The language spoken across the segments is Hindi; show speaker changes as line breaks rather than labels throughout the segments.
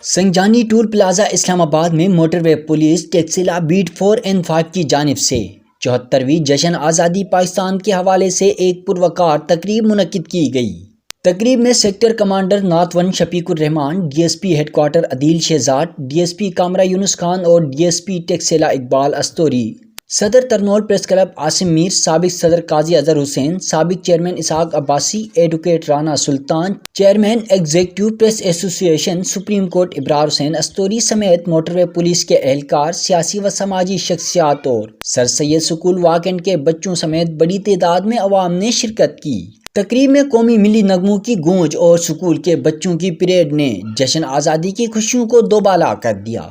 संजानी टूर प्लाजा इस्लामाबाद में motorway police Taxila beat 4 and 5 की जानिब से 74वीं जश्न आज़ादी पाकिस्तान के हवाले से एक पुरवकार तकरीब मुनक्किद की गई। तकरीब में सेक्टर कमांडर नात 1 Shafiqur Rehman, DSP headquarter Adeel Shahzad, DSP Kamra Younus Khan और डीएसपी टेक्सिला इकबाल अस्तोरी, सदर तरनोल प्रेस क्लब आसिम मीर, साबिक सदर काजी अजहर हुसैन, साबिक chairman Ishaq Abbasi, advocate Rana Sultan, chairman executive press association supreme court Ibrar Hussain Astori समेत मोटरवे पुलिस के एहलकार, सियासी व समाजी शख्सियात और सर सैयद स्कूल वाकंड के बच्चों समेत बड़ी तादाद में अवाम ने शिरकत की। तकरीब में कौमी मिली नगमों की गूंज और स्कूल के बच्चों की परेड ने जश्न आज़ादी की खुशियों को दोबाला कर दिया।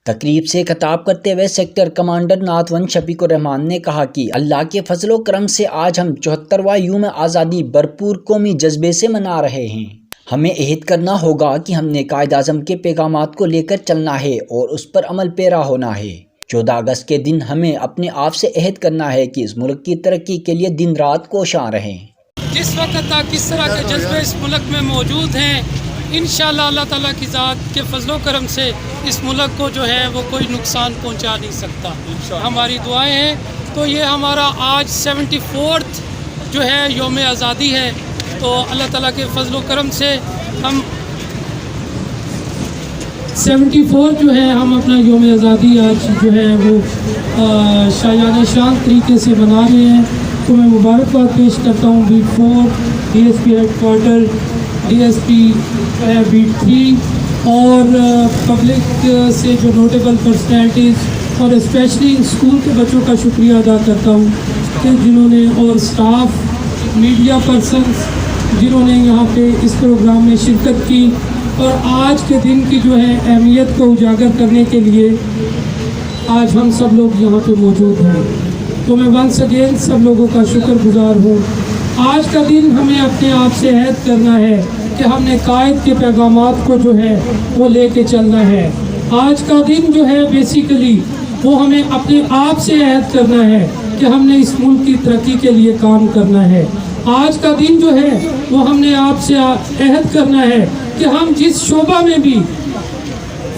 तकरीब से खिताब करते हुए सेक्टर कमांडर नात 1 शफीकुर रहमान ने कहा कि अल्लाह के फजलो करम से आज हम 74वां यूम आज़ादी भरपूर कौमी जज्बे से मना रहे हैं। हमें अहद करना होगा कि हमने कायद आज़म के पैगामात को लेकर चलना है और उस पर अमल पेरा होना है। 14 अगस्त के दिन हमें अपने आप से अहद करना है कि इस मुल्क की तरक्की के लिए दिन रात कोशां रहें।
जिस वक्त तक किस तरह के जज्बे इस मुल्क में मौजूद हैं, इंशाअल्लाह अल्लाह ताला की ज़ात के फजलो करम से इस मुल्क को जो है वो कोई नुकसान पहुंचा नहीं सकता। हमारी दुआएं हैं। तो ये हमारा आज 74th जो है योम आज़ादी है, तो अल्लाह ताला के फजलो करम से हम 74 जो है हम अपना योम आज़ादी आज जो है वो शायान शान तरीके से मना रहे हैं। तो मैं मुबारकबाद पेश करता हूँ beat 4 DSP headquarter, DSP beat 3 और पब्लिक से जो नोटेबल पर्सनैलिटीज़ और स्पेशली स्कूल के बच्चों का शुक्रिया अदा करता हूँ कि जिन्होंने और स्टाफ, मीडिया पर्सन्स जिन्होंने यहाँ पे इस प्रोग्राम में शिरकत की और आज के दिन की जो है अहमियत को उजागर करने के लिए आज हम सब लोग यहाँ पे मौजूद हैं। तो मैं वंस अगेन सब लोगों का शुक्रगुजार हूँ। आज का दिन हमें अपने आप से अहद करना है कि हमने कायद के पैगामात को जो है वो लेके चलना है। आज का दिन जो है बेसिकली वो हमें अपने आप से अहद करना है कि हमने इस मुल्क की तरक्की के लिए काम करना है। आज का दिन जो है वो हमने आप से अहद करना है कि हम जिस शोबा में भी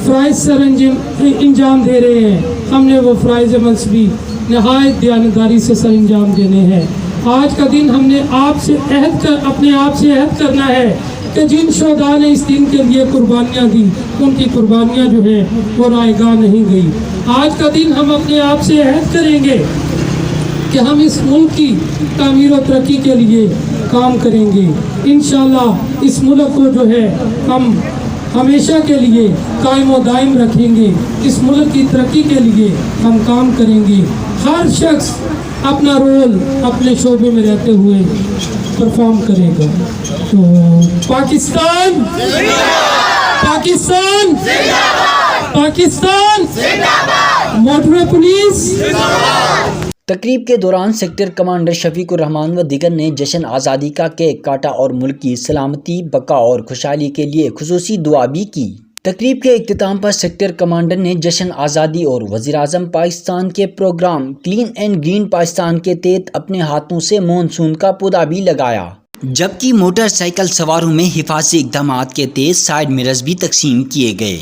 फ़राइज़ सर अंजाम दे रहे हैं, हमने वो फ़राइज़ अमल्स भी नहायत दयानतदारी से सर अंजाम देने हैं। आज का दिन हमने अपने आप से अहद करना है कि जिन शोहदा ने इस दिन के लिए कुर्बानियाँ दी, उनकी कुर्बानियाँ जो है वो रायगा नहीं गई। आज का दिन हम अपने आप से अहद करेंगे कि हम इस मुल्क की तामीर और तरक्की के लिए काम करेंगे। इंशाअल्लाह इस मुल्क को जो है हम हमेशा के लिए कायम व दायम रखेंगे। इस मुल्क की तरक्की के लिए हम काम करेंगे। हर शख्स अपना रोल अपने शोबे में रहते हुए परफॉर्म करेगा। तो पाकिस्तान पाकिस्तान पाकिस्तान, मोटरवे पुलिस।
तकरीब के दौरान सेक्टर कमांडर शफीकुर रहमान व दीगर ने जश्न आज़ादी का केक काटा और मुल्क की सलामती, बका और खुशहाली के लिए खुसूसी दुआ भी की। तकरीब के इख्तिताम पर सेक्टर कमांडर ने जश्न आज़ादी और वज़ीर-ए-आज़म पाकिस्तान के programme clean and green Pakistan के तहत अपने हाथों से मॉनसून का पौधा भी लगाया, जबकि मोटरसाइकिल सवारों में हिफाजती इक़दामात के तहत साइड मिरर्स भी तकसीम किए गए।